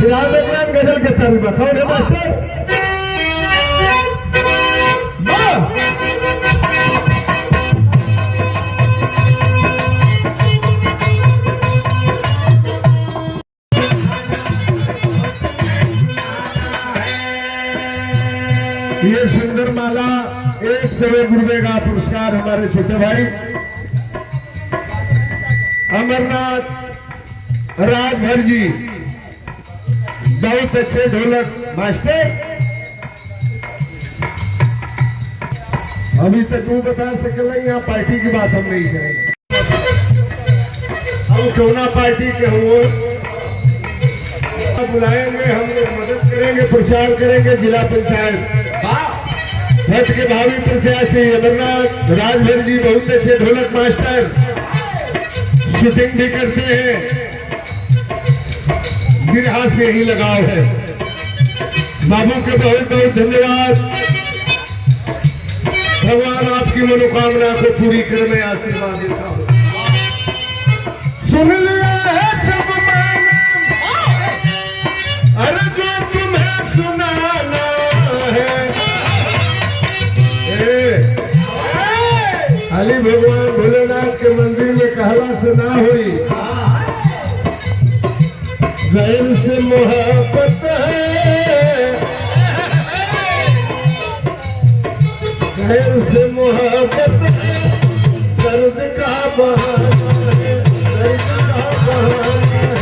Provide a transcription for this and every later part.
बिहार में क्या गजल के तरीका कौन है मास्टर? ये सुंदर माला 101 रुपए का पुरस्कार हमारे छोटे भाई अमरनाथ राजभर जी, बहुत अच्छे ढोलक मास्टर। अभी तक वो बता सकल यहाँ पार्टी की बात हम नहीं करेंगे। हम कोना पार्टी के हो बुलाएंगे, हम लोग मदद करेंगे, प्रचार करेंगे। जिला पंचायत भट्ट के भावी प्रत्याशी अमरनाथ राजभर जी बहुत अच्छे ढोलक मास्टर, शूटिंग भी करते हैं, बिरहा से ही लगाव है। बाबू के बहुत बहुत धन्यवाद। भगवान आपकी मनोकामना को पूरी करे, मैं आशीर्वाद देता हूँ। सुन लिया है सब मैंने, अरे जो तुम्हें सुनाना है। अली भगवान भोलेनाथ के मंदिर में कहला से ना हुई, गैर से मोहब्बत है, गैर से मोहब्बत दर्द का बहाना है, दर्द का बहाना है।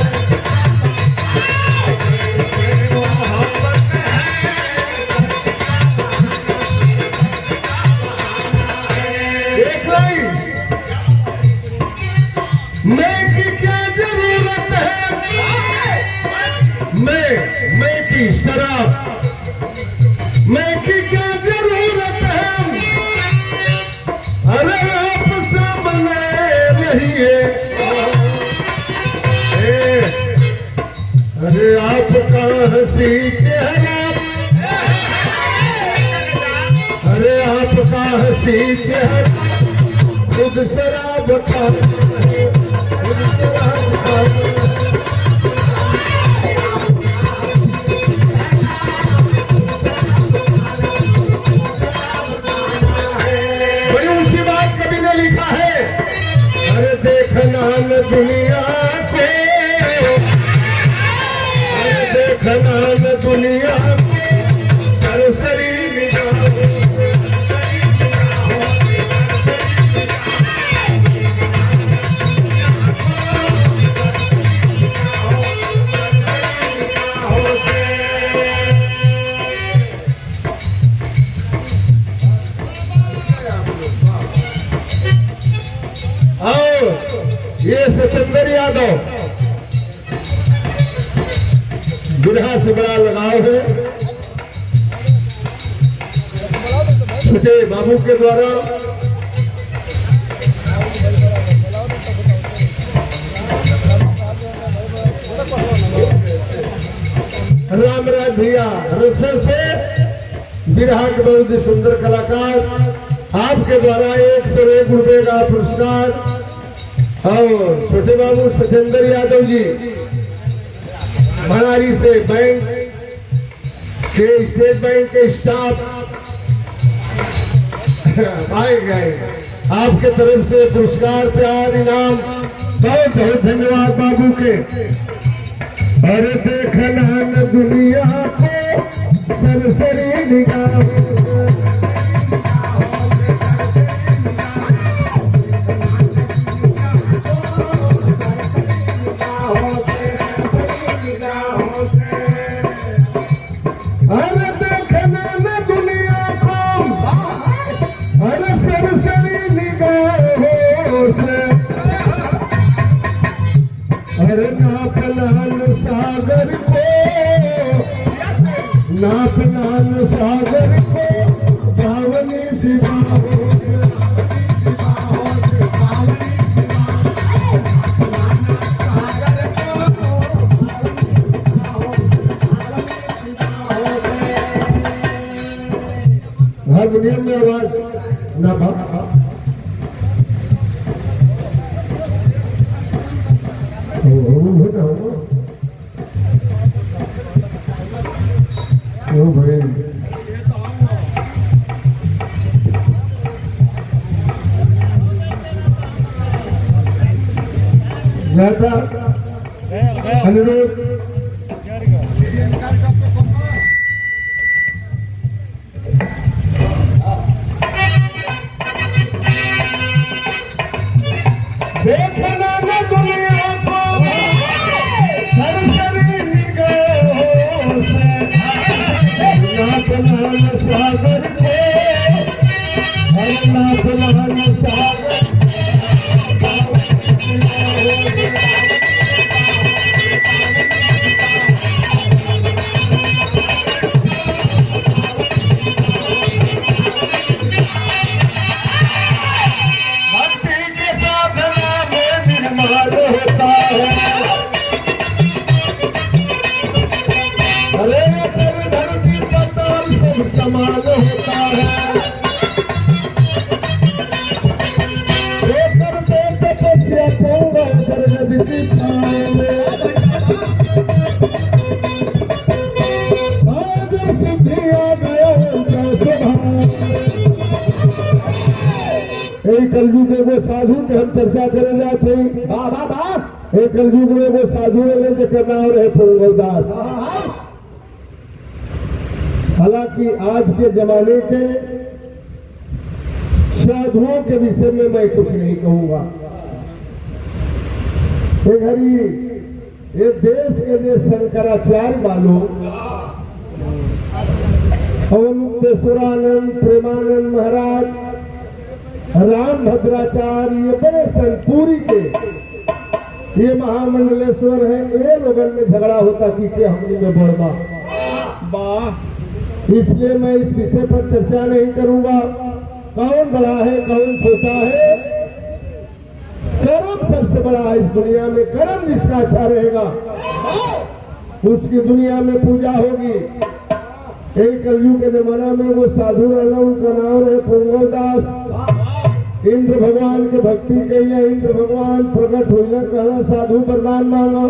मैं की क्या जरूरत है, मैं की शराब, मैं की क्या जरूरत है। अरे आप सामने रहिए, अरे आपका हंसी चेहरा, अरे आपका हंसी चेहरा खुद शराब का बड़ी ऊंची बात कवि ने लिखा है। अरे देखना न दुनिया को, अरे देखना न दुनिया को सरसरी निगाह। ये सतेंद्र यादव बिरहा से बड़ा लगाव है। छोटे बाबू के द्वारा रामराज भैया रक्षण से बिरहा के बहुत ही सुंदर कलाकार, आपके द्वारा 101 रुपए का पुरस्कार। और छोटे बाबू सतेंद्र यादव जी भंडारी से बैंक के, स्टेट बैंक के स्टाफ आए गए, आपके तरफ से पुरस्कार, प्यार, इनाम, बहुत बहुत धन्यवाद बाबू के। अरे देखना न दुनिया को सरसरी निगाह, अरे देखना न दुनिया को, अरे सरसरी निगाहों से। अरे नाप लाल सागर को, नाप लाल सागर को पावनी सिवाओ। हारमोनियम में आवाज ना ओ भाई था अनुरोध देखना न दुनिया को सरसरी निगाहों से, नाचना न सागर को, नाचना न सागर समान होता है। करते तपस्या पूर्ण प्रगति की छाया में, जब सिद्धि आ गया एक कलयुग में वो साधु के हम चर्चा करे जाते एक कलयुग में वो साधु के नाम रहे पुंगलदास। हालांकि आज के जमाने के साधुओं के विषय में मैं कुछ नहीं कहूंगा। ये देश के जो शंकराचार्य वालों मुक्तेश्वरानंद प्रेमानंद महाराज राम भद्राचार्य ये बड़े संतपुरी के ये महामंडलेश्वर है। ये लोगों में झगड़ा होता कि हमने में बढ़वा वाह, इसलिए मैं इस विषय पर चर्चा नहीं करूंगा। कौन बड़ा है कौन छोटा है, कर्म सबसे बड़ा है इस दुनिया में। कर्म जिसका अच्छा रहेगा उसकी दुनिया में पूजा होगी। एक कलयुग के जमाना में वो साधु रहना, उनका नाम है पुंगलदास। इंद्र भगवान के भक्ति कही, इंद्र भगवान प्रकट हुए कहना साधु वरदान मांगो।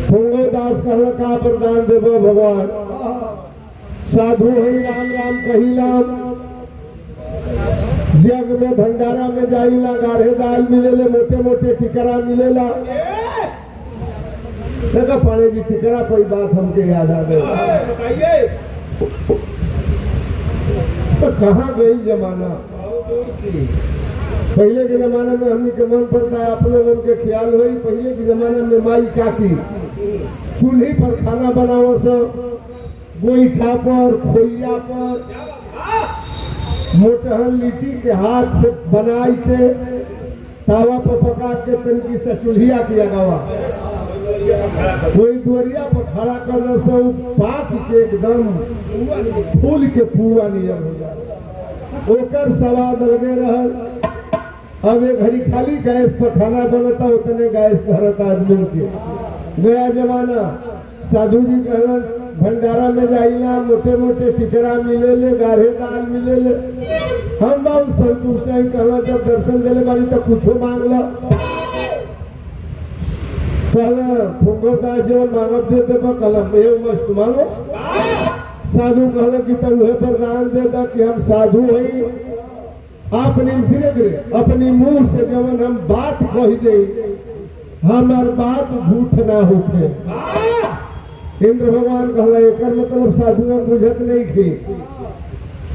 पुंगलदास कहना का वरदान देवो भगवान। साधु है राम राम कहिलाम, जग में भंडारा में जाइला गाढ़े दाल मिलेले, मोटे मोटे टिकरा मिलेला। देखा पाने की टिकरा कोई बात हमके याद आ गई। तो कहाँ गई जमाना। पहले के जमाने में हमने के मन पड़ता है, आप लोगों के ख्याल हुई। पहले के जमाने में माई काकी चूल्ही पर खाना बनाओ सब, गोईठा पर खोइया पर मोटहन लिट्टी के हाथ से बनाई के तावा पर पका के तनकी से चूल्हिया किया गवा। कोई दुआरिया पर खड़ा करना से पाक के एकदम फूल के पुआ नियर हो जाए, ओकर स्वाद लगे रहल। अब एक घड़ी खाली गैस पर खाना बनता, उतने गैस धरत आदमी के। गया जमाना साधु जी कहना भंडारा में जाइला, मोटे मोटे टिकरा मिलेले, गाढ़े दाल मिलेले। हम बहुत संतुष्ट है। कहना जब दर्शन देले बारी तो कुछो मांग लो। कहला पुंगलदास जीवन मांगब दे दे कलम ये मस्त मांगो। साधु कहला कि तुम पर दान दे दा कि हम साधु हई। अपने धीरे धीरे अपनी मुंह से जब हम बात कह दे, हमार बात झूठ ना होके। इंद्र भगवान कहला एक मतलब साधु में बुझत नहीं थी।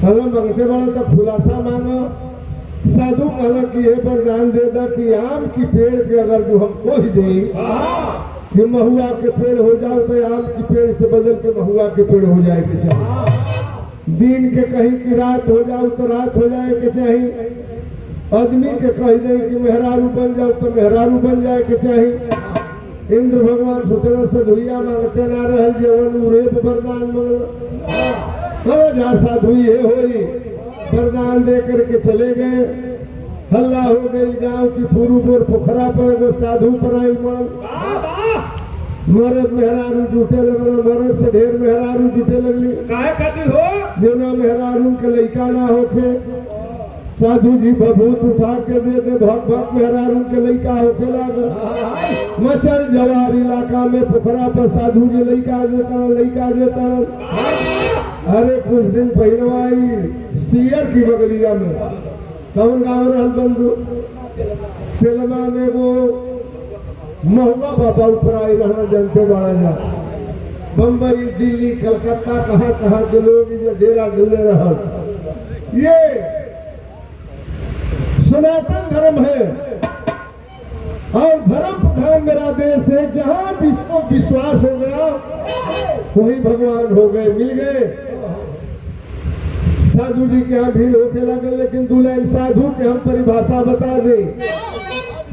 कहला मांगते बड़ा तो खुलासा मांगो। साधु कहला कि ये वरदान दे दा कि आम की पेड़ के अगर जो हम कोई दे कि महुआ के पेड़ हो जाओ तो आम की पेड़ से बदल के महुआ के पेड़ हो जाए के चाहिए। दिन के कहीं की रात हो जाओ तो रात हो जाए के चाहिए। आदमी के कह दे कि मेहरारू बन जाओ तो मेहरारू बन जाए के चाहिए। इंद्र भगवान सुतरा से धुइया मांगते ना रहल जीवन रेप वरदान मांगल। जा साधु ये होई वरदान दे करके चले गए। हल्ला हो गई गांव की पूर्व और पोखरा पर वो साधु पर आई मन। मरद मेहरारू जुटे लगल, मरद से ढेर मेहरारू जुटे लगली। काहे खातिर हो? जो ना मेहरारू के लइका ना होके साधु जी भभूत उठा के दे दे भक भक मेहरारू के लइका होके लागल। मचल जवार इलाका में पोखरा पर साधु जी लइका देता। अरे कुछ दिन पहनवाई सियर की बगलिया में कौन गाँव रहल बंधु फिल्मा में वो महुआ बाबा ऊपर आई रहना जनते बाड़ा जा बम्बई दिल्ली कलकत्ता कहाँ के लोग डेरा डुले रहा। ये सनातन धर्म है और धर्म प्रधान मेरा देश है। जहां जिसको विश्वास हो गया वही भगवान हो गए, मिल गए। साधु जी के यहाँ भीड़ होके लगे, लेकिन दुल्हन साधु के हम परिभाषा बता दें।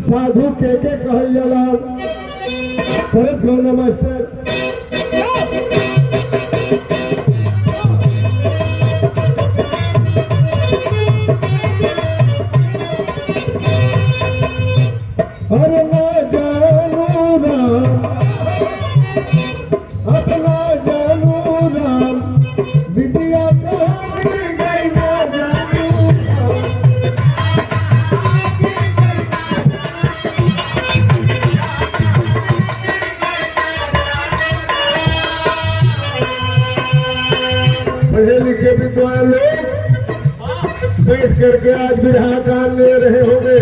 साधु के कहल जाला खरच गौना मास्टर। अरे ना जानू राम अपना जानू राम विद्या कहाँ गई ना जानू। पढ़े लिखे विद्वान लोग बैठ करके आज विधा कान ले रहे होंगे।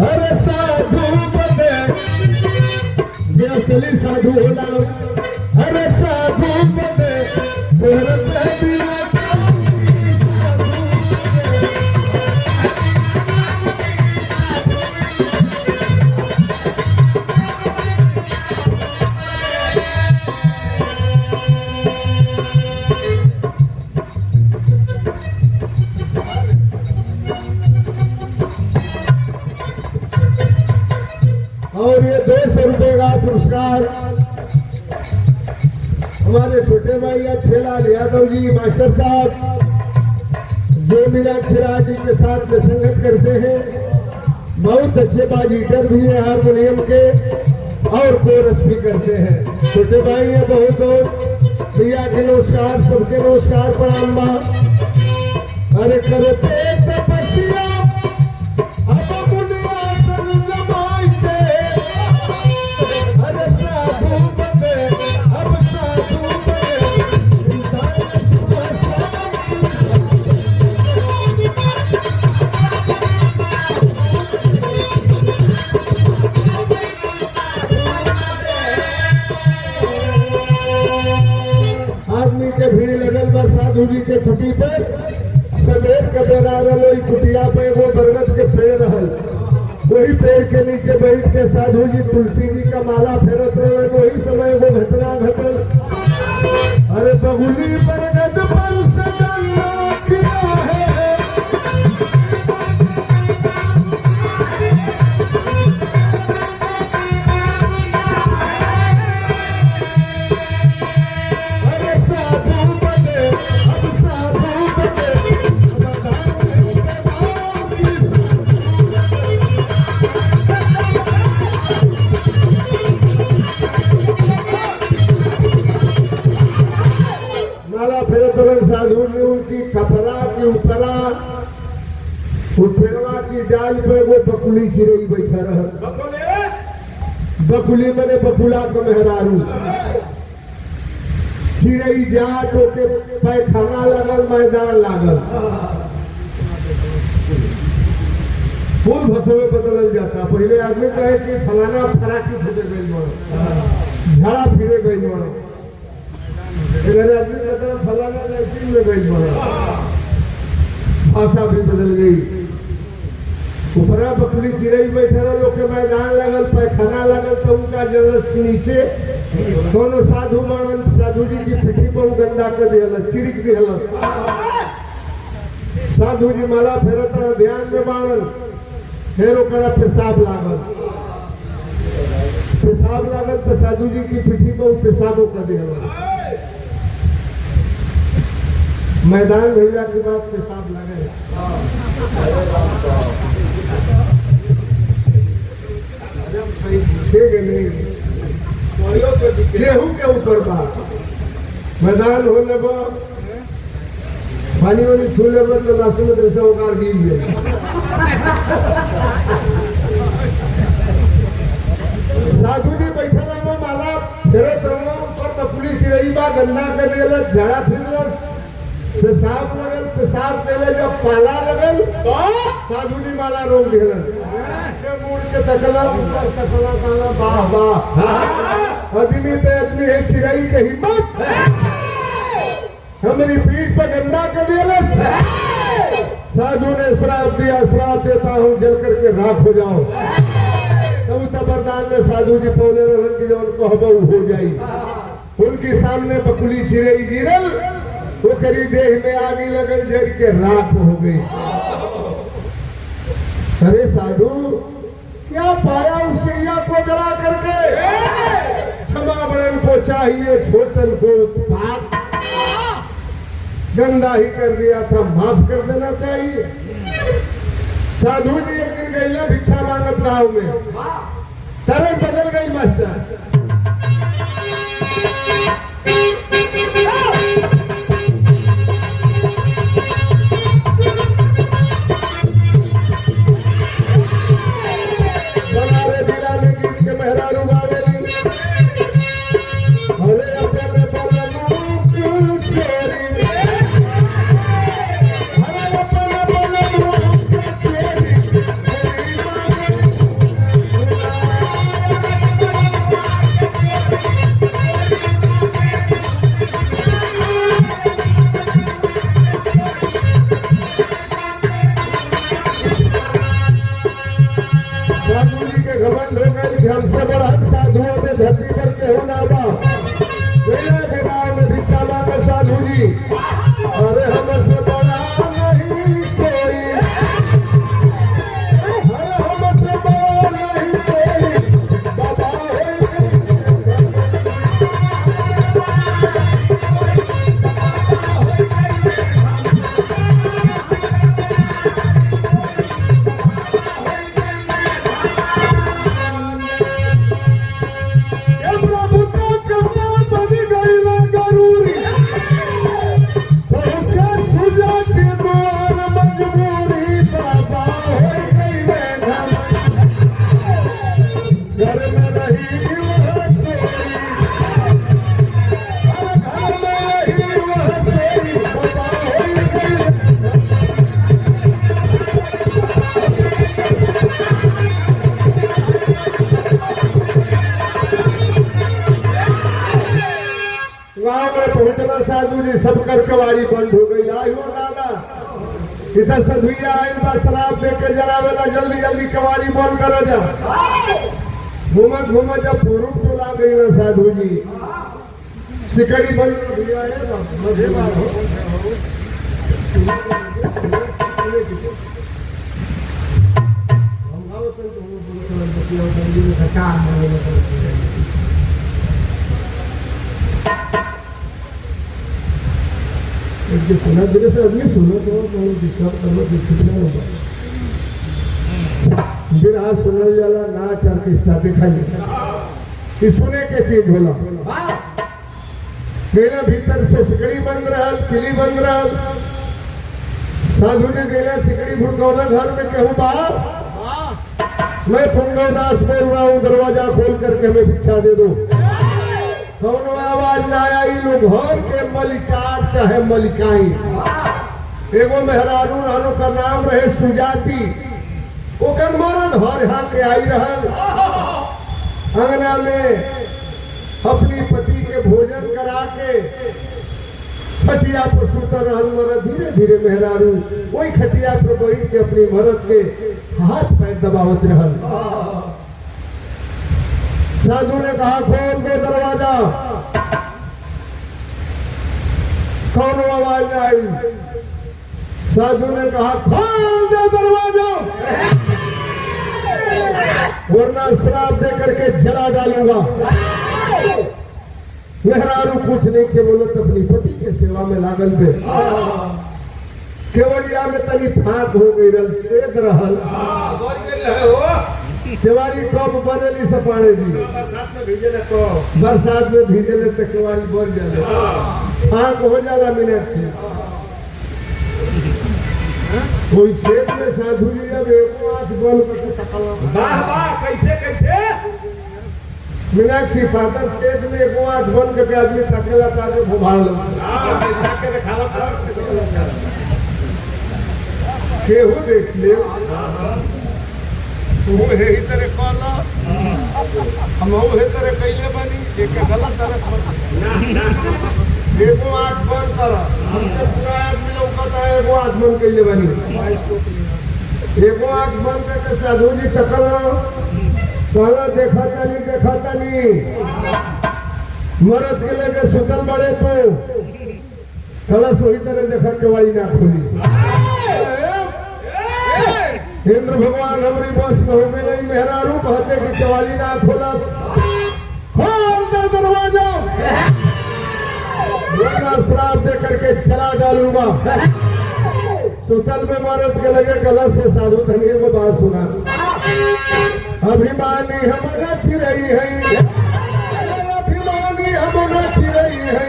अरे साधु बने ये असली साधु होला। अरे साधु बने और ये 200 रुपए का पुरस्कार हमारे छोटे भैया छेलाल यादव जी मास्टर साहब जो मीनाक्षी जी के साथ में संगत करते हैं। बहुत अच्छे बाजीटर भी है, हारमोनियम के और कोरस भी करते हैं। छोटे भाई है, बहुत बहुत भैया के नमस्कार, सबके नमस्कार प्रणाम बा। अरे करते तपस्या अब मुनियासन जमाई के। अरे साधु बने अब साधु बने इंसान आदमी के भीड़ लगल बा साधु जी के कुटी पर। सवेर के बेरा रही कुटिया पे वो बरगद के पेड़ रहल, वही पेड़ के नीचे बैठ के साधु जी तुलसी जी का माला फेरत रहे। वही समय वो घटना घटल। अरे बगुली बरगद पर सजल किया है। अरे साधु बने अब साधु बने माला फेरत रहे। साधु ने उनकी कपड़ा की उपरा पेड़वा की डाल पे वो बकुली चिरई बैठा रहा। बकुली मने बकुला को मेहरारू। चिरई जाट होके पैखाना लगल, मैदान लागल। फूल भसवे बदल जाता। पहले आदमी कहे कि फलाना फराकी फुटे गई बड़ो, झाड़ा फिरे गई बड़ो। अगर आदमी कहता फलाना लड़की में गई बड़ो, भाषा भी बदल गई। ऊपरा बकरी चिरई बैठे लोग के मैदान लगल, पैखाना लगल। तो उनका जलस के नीचे दोनों साधु मानन साधु जी की पिठी पर गंदा कर दिया, चिरिक दिया। साधु जी माला फेरत रहा, ध्यान में मानल। फिर ओकरा पेशाब लागल। पेशाब लागल तो साधु जी की पिठी पर पेशाबो कर दिया। मैदान भेजा के बाद पेशाब लगे। गेहूं के ऊपर बा मैदान होने बा पानी वाली छूले मतलब रास्ते में जैसे उकार गिर गए। साधु जी बैठे रहो माला तेरे तरह पर पुलिस रही बा गंदा कर देला झाड़ा फिरलस पेशाब लगल पेशाब केले जब पाला लगल तो साधु जी माला रोक दिलन से मुड़ के तकला काला वाह वाह आदमी ते आदमी है चिड़ै के हिम्मत हमारी पीठ पर गंदा कर दिलस। साधु ने श्राप दिया श्राप देता हूँ जल करके राख हो जाओ। तब तबरदान में साधु जी पौले रहन की जब कहबऊ हो जाई उनके सामने बकुली चिड़ै गिरल वो करी देह में आगे लगल जल के राख हो गई। अरे साधु क्या पाया उस चिड़िया को जला करके? क्षमा बड़न को चाहिए छोटन को उत्पात गंदा ही कर दिया था माफ कर देना चाहिए। साधु जी एक दिन गई ना भिक्षा मांगत राव में तरह बदल गई मास्टर। हमसे बड़ा साधुओं में धरती पर केहू ना बा। विवाह में भिक्षा मांगे साधु जी अरे हमसे बड़ा नहीं कोई अरे हमसे बड़ा नहीं कोई बाबा पहुंचना साधु जी सब कर कवाड़ी बंद हो गई। आई हो दादा इधर सधुइया आई बा शराब दे के जरावेला जल्दी जल्दी कवाड़ी बंद करो जा। घूमत घूमत जब पूर्व टोला गई ना साधु जी सिकड़ी बंद सुना दिले से आदमी सुनो तो डिस्टर्ब करना दिखना होगा। फिर आज सुनल जाला नाच ऑर्केस्ट्रा दिखाई कि सुने के चीज होला मेरा भीतर से सिकड़ी बंद रहल किली बंद रहल। साधु जी गेला सिकड़ी भुड़कौना घर में कहूँ बा मैं फुंगौदास बोल रहा हूँ दरवाजा खोल करके हमें भिक्षा दे दो। कौन आवाज ना आई लोग घर के मलिकार चाहे मलिकाई एगो मेहरारू रहनो का नाम रहे सुजाती ओकर मरद हर यहाँ के आई रहल अंगना में अपनी पति के भोजन करा के खटिया पर सुता रहल मरद धीरे धीरे मेहरारू वही खटिया पर बैठ के अपनी मरद के हाथ पैर दबावत रहल। साधु ने कहा खोल दो दरवाजा। कौन आवाज में आई? साधु ने कहा खोल दो दरवाजा वरना श्राप दे करके जला डालूंगा। मेहरारू कुछ नहीं के बोलत अपनी पति के सेवा में लागल पे केवड़िया में तनी फाक हो गई रल छेद रहल केवाड़ी कब बनेली सपाड़े जी बरसात में भीजे तो केवाड़ी बन जाए फाक हो जाला मिनट से कोई छेद में साधु जी अब एक आंख बंद करके तकला। वाह वाह, कैसे कैसे? मीनाक्षी पाता छेद में एक आंख बंद करके आदमी तकेला ताके भोभाल हां देखा के दिखावा केहू देख ले। तू यही तरह कहला हम हे तरह कइले बानी एक गलत तरह ना एगो आंख बंद कर हमसे पूरा आदमी लौकता है। एगो आंख बंद कइले बानी एगो आंख बंद करके साधु जी तकल कहला देखा तानी मरद के लगे सुतल बड़े तो कलश वही तरह देखा केवाड़ी ना खुली। इंद्र भगवान हमारी बस में हो गए मेहरारू कहते कि केवाड़ी ना खोला खोल दरवाजा श्राप दे करके चला डालूंगा। सुतल में मरद के लगे कलश से साधु धनिये को बात सुना। अभिमानी हम न छिरई है अभिमानी हम न छिरई है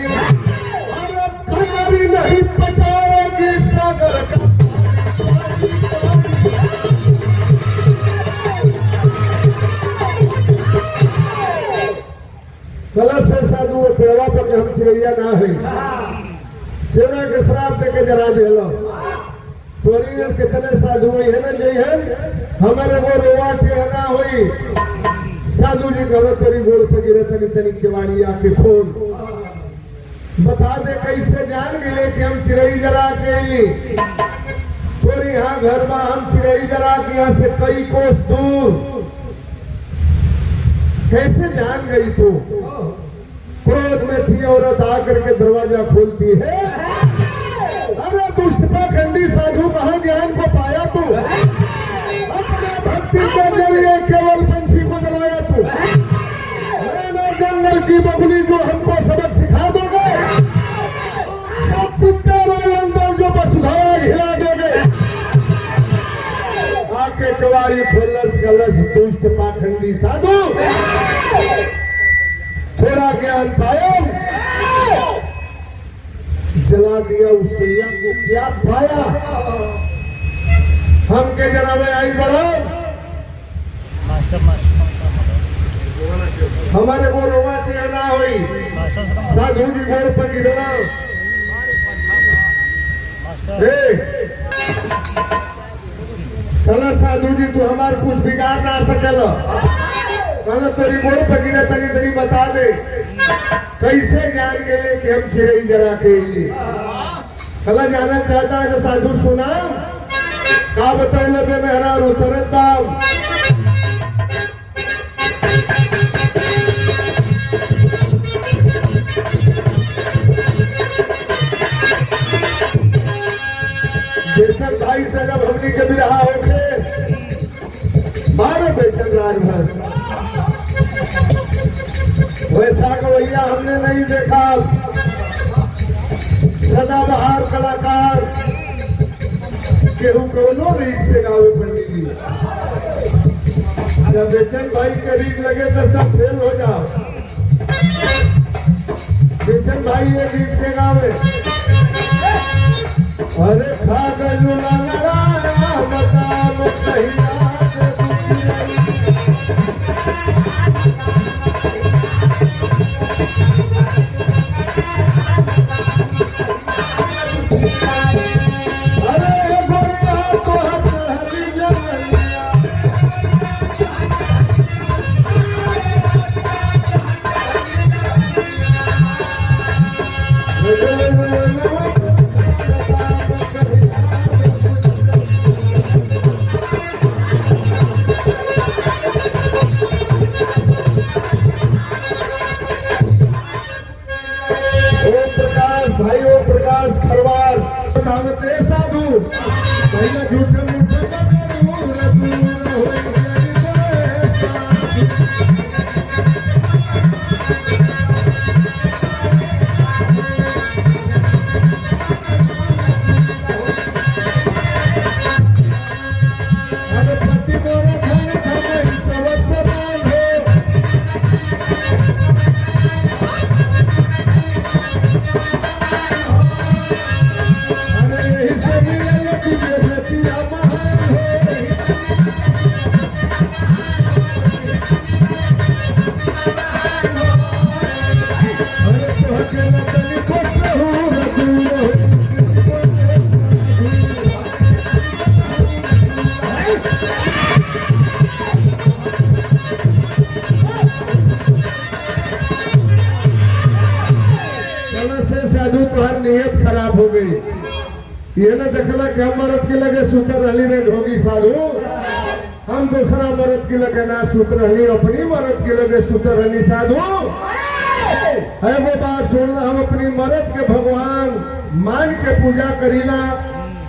अरे कमरी नहीं बचाएगी सागर का। कलश से साधु वो पेड़वा पर हम चिड़ैया ना है तेना के श्राप दे के जरा देलो। तोरी कितने साधु है ना नहीं है हमारे वो रोवा के ना होई। साधु जी कहते तोरी गोड़ पे गिरे तनी तनी केवाड़ी आके खोल बता दे कैसे जान मिले कि हम चिड़ै जरा के तोरी यहाँ घर में हम चिड़ै जरा के यहाँ से कई कोस दूर कैसे जान गई तू? क्रोध में थी औरत आकर के दरवाजा खोलती है। अरे दुष्ट पाखंडी साधु कहाँ ज्ञान को पाया तू? अपने भक्ति के जरिए केवल पंछी को जलाया तू। मैंने जंगल की बबुली जो हमको सबक सिखा दोगे अंदर जो वसुधा हिला दोगे। आके कवाड़ी खोलस कलश दुष्ट पाखंडी साधु थोड़ा ज्ञान पाया जला दिया उसैया को क्या पाया। हम के जरा में आई बढ़ो हमारे वो रोवा ना हुई साधु जी गोड़ पर गिरना। चलो साधु जी तू हमारे कुछ बिगाड़ ना सकेला। कहना तेरी गोड़ पर गिरे तनी तनी बता दे कैसे जान गए कि हम चिड़ै जरा के लिए। कला जाना चाहता है तो साधु सुना का बताइए बे मेहरा उतरत बाम बेचन भाई से जब हमनी के बिरहा होके मारो बेचन राज भर वैसा गवैया हमने नहीं देखा। सदाबहार कलाकार केहू कौनो रीत से गावे पंडित जी। जब बेचन भाई के रीत लगे तो सब फेल हो जाओ। बेचन भाई ये रीत के गावे अरे खा गयो लंगड़ा बता सही खराब हो गई। ये न देखला कि हम मर्द के लगे सुतर रहली रे ढोगी साधु, हम दूसरा मर्द के लगे ना सुत रहली, अपनी मर्द के लगे सुतर रहली साधु। है वो बात सुनना, हम अपनी मर्द के भगवान मान के पूजा करीला,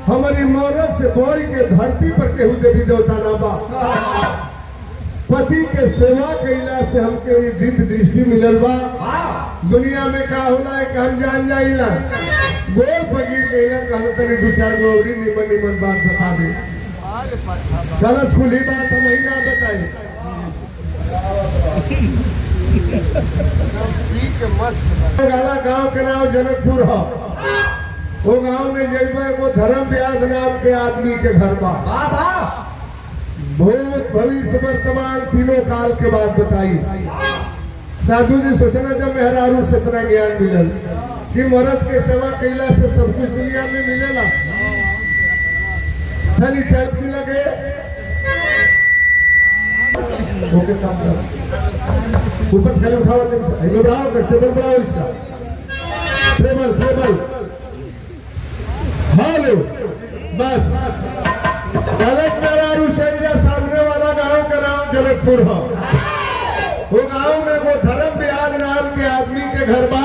हमारी मर्द से बढ़ के धरती पर केहू देवी देवता ना बा। पति के सेवा कैला से हमके दिव्य दृष्टि मिलल बा। दुनिया में का होला है कि हम जान जाइला, गोल फकीर गईला, कहल तनी दू चार गो औरी निमन निमन बात बता दे। कलश खुली बात हम ही ना बताई। गाला गांव के नाम जनकपुर है। वो गांव में जइबे वो धर्म व्यास नाम के आदमी के घर बा। भूत भविष्य वर्तमान तीनों काल के बाद बताई। साधु जी सोचना जब मेहरारू से इतना ज्ञान मिलल कि मर्द के सेवा कैला से सब कुछ दुनिया में मिलेला। धनी चलती लगे ओके काम कर, ऊपर खड़े उठाओ, बढ़ाओ टेबल बढ़ाओ, इसका टेबल हेलो बस। गलत मेहरारू शैया सामने वाला गांव का नाम जनकपुर है। वो गांव में वो धर्म व्यास नाम के आदमी के घर बा।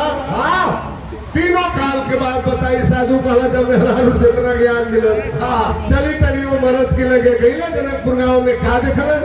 तीनों काल के बाद बताई। साधु कहला जब मेहरारू से इतना ज्ञान मिलल, चली तनी वो मरद के लगे गई ना जनकपुर गांव में का देखलन।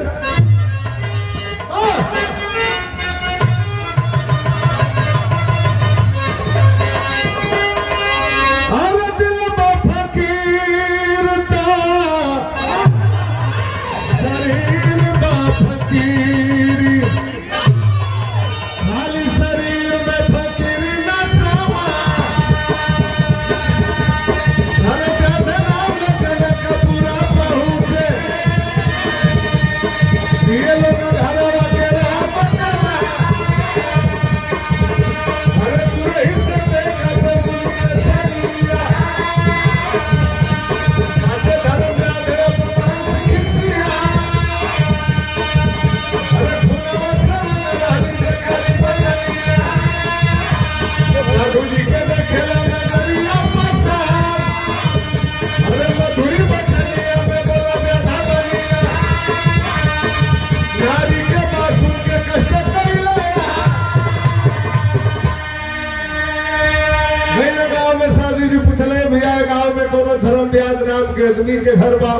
धर्म व्यास नाम के आदमी के घर बा।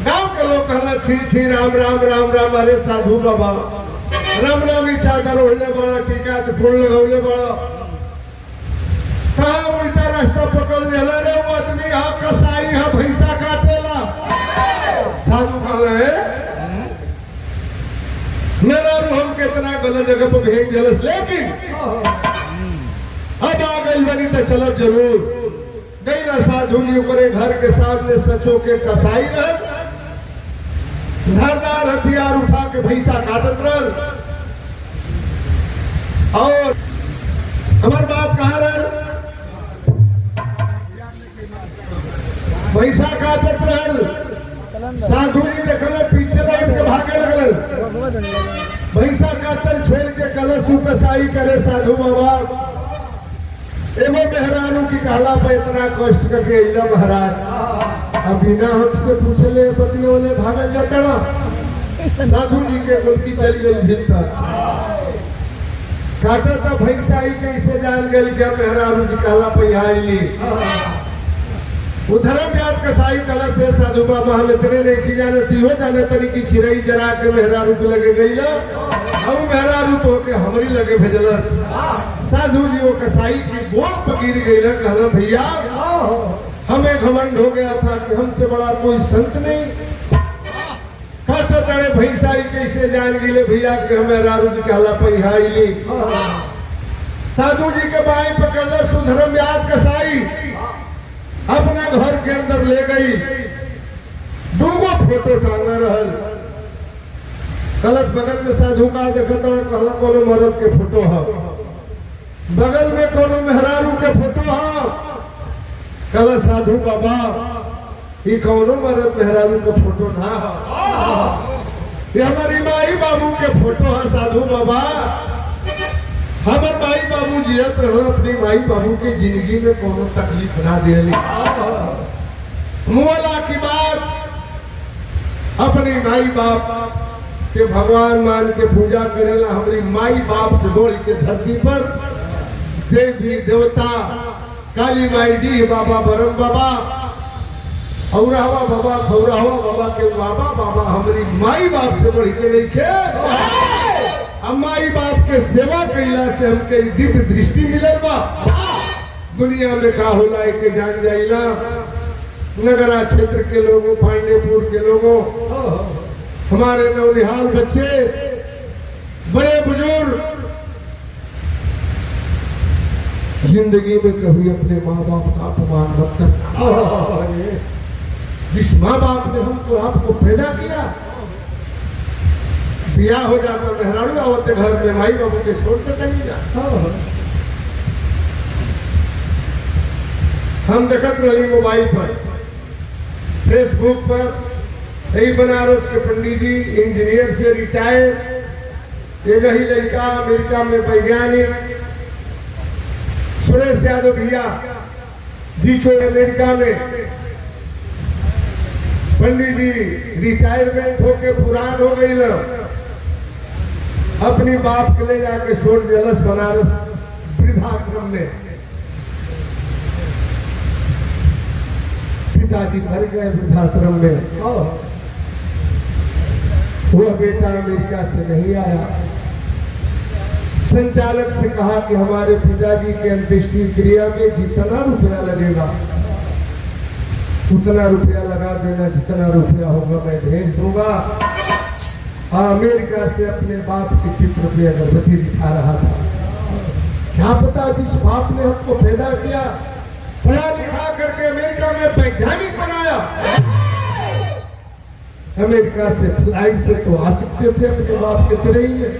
गांव के लोग कहला छी छी राम राम राम राम। अरे साधु बाबा राम राम ही चादर ओढ़ले बड़ा, टीका तो फूल लगौले बड़ा, कहा उल्टा रास्ता पकड़ लेला रे। वो आदमी हा कसाई हा भैंसा काटेला। साधु कहले मेरा हम कितना गलत जगह पर भेज दिलस, लेकिन अब आ गई बनी तो चलब जरूर। गईला साधु जी ओकरे घर के सामने सचो के कसाई रह, धारदार हथियार उठा के भैंसा काटत रह। और हमार बाप कहा रह, भैंसा काटत रह। साधु जी देखल पीछे लग के भागे लगल। भैंसा काटल छोड़ के कलश कसाई करे साधु बाबा। एगो मेहरारू की कहला पे इतना कष्ट करके अइला महाराज, अब बिना हमसे पूछले पतियों ने भागल जाता ना। साधु जी के गुलकी चली गई भीतर, काटा था भैंसा ही कैसे जान गई क्या मेहरारू की कहला पे आईली। उधर व्यास कसाई कला से साधु बाबा हम इतने नहीं की जाने थी हो जाने तरी की छिरई जरा के मेहरारू के लगे गई ना। अब मेहरारू तो के हमारी लगे भेजलस। साधु जी वो कसाई की गोल पकीर गई ना, कहला भैया हमें घमंड हो गया था कि हमसे बड़ा कोई संत नहीं। काटो तड़े भैंसाई कैसे जान गिले भैया के हमें रारू जी कहला पहियाई। साधु जी के बाई पकड़ला सुधर्म व्यास कसाई अपना घर के अंदर ले गई। दूगो फोटो टांगा रहल। कलश बगल में साधु का देखत कहला कोनो मर्द के फोटो है, बगल में कोनो मेहरारू के फोटो है। कलश साधु बाबा ये कोनो मर्द मेहरारू के फोटो ना है, ये हमारी माई बाबू के फोटो है। साधु बाबा हमारे माई बाबू जियत रहो अपनी माई बाबू की जिंदगी में कोनो तकलीफ ना दे मुआला की बात अपनी माई बाप के भगवान मान के पूजा करेला। हमारी माई बाप से बोल के धरती पर देवी देवता काली माई डी बाबा बरम बाबा औरावा बाबा खौरावा बाबा के बाबा बाबा हमारी माई बाप से बढ़ के नहीं खे। माई बाप के सेवा कैला से हमके दिव्य दृष्टि मिलल बा। दुनिया में का होला के जान जाइला। नगरा क्षेत्र के लोगों, पांडेपुर के लोगों, हमारे नौनिहाल बच्चे, बड़े बुजुर्ग जिंदगी में कभी अपने माँ बाप का अपमान मत करना। जिस माँ बाप ने हमको आपको पैदा किया, ब्याह हो जाता मेहरारू आवते घर में माई बाबू के छोड़ के चली जा। हम देखत रही मोबाइल पर, फेसबुक पर, यही बनारस के पंडित जी इंजीनियर से रिटायर, एक ही लड़का अमेरिका में वैज्ञानिक सुरेश यादव भैया जी को अमेरिका में पंडित जी रिटायरमेंट होके पुरान हो गई ना, अपनी बाप के ले जाके छोड़ दिलस बनारस वृद्धाश्रम में। पिताजी मर गए वृद्धाश्रम में। वह बेटा अमेरिका से नहीं आया। संचालक से कहा कि हमारे पिताजी के अंत्येष्टि क्रिया में जितना रुपया लगेगा उतना रुपया लगा देना, जितना रुपया होगा मैं भेज दूंगा। अमेरिका से अपने बाप के चित्र पे अगरबत्ती दिखा रहा था। क्या पता जिस बाप ने हमको पैदा किया, पढ़ा लिखा करके अमेरिका में वैज्ञानिक बनाया, अमेरिका से फ्लाइट से तो आ सकते थे अपने बाप के तरह ही है।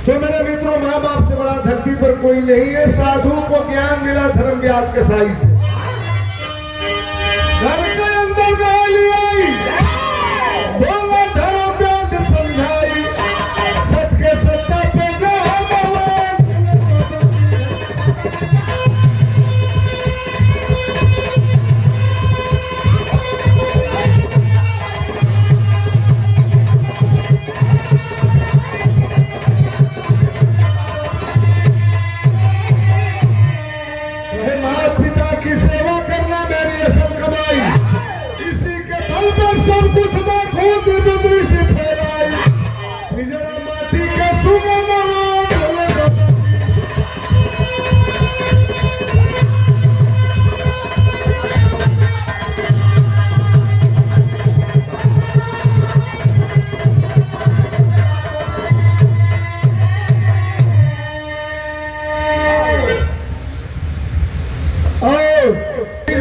तो मेरे मित्रों, माँ बाप से बड़ा धरती पर कोई नहीं है। साधु को ज्ञान मिला धर्म व्यास के साई से। घर के अंदर गाली आई, बोला धर्म व्यास समझाई, सत के सत्ता पे जा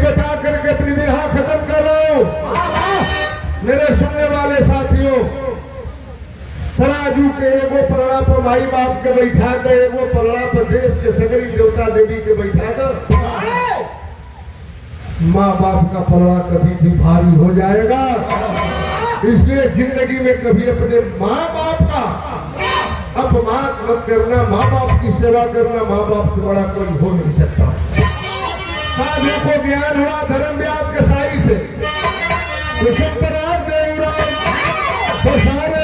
बता करके अपनी विरहा खत्म कर रहा हूं। मेरे सुनने वाले साथियों, तराजू के एगो पलड़ा पर माई बाप के बैठा दे, एगो पलड़ा पर देश के सगरी देवता देवी के बैठा दे। माँ बाप का पलड़ा कभी भी भारी हो जाएगा। इसलिए जिंदगी में कभी अपने माँ बाप का अपमान मत करना। माँ बाप की सेवा करना, माँ बाप से बड़ा कोई हो नहीं सकता। साधु को ज्ञान हुआ धर्म व्यास के साई से, तो सब पर आप दे तो सारे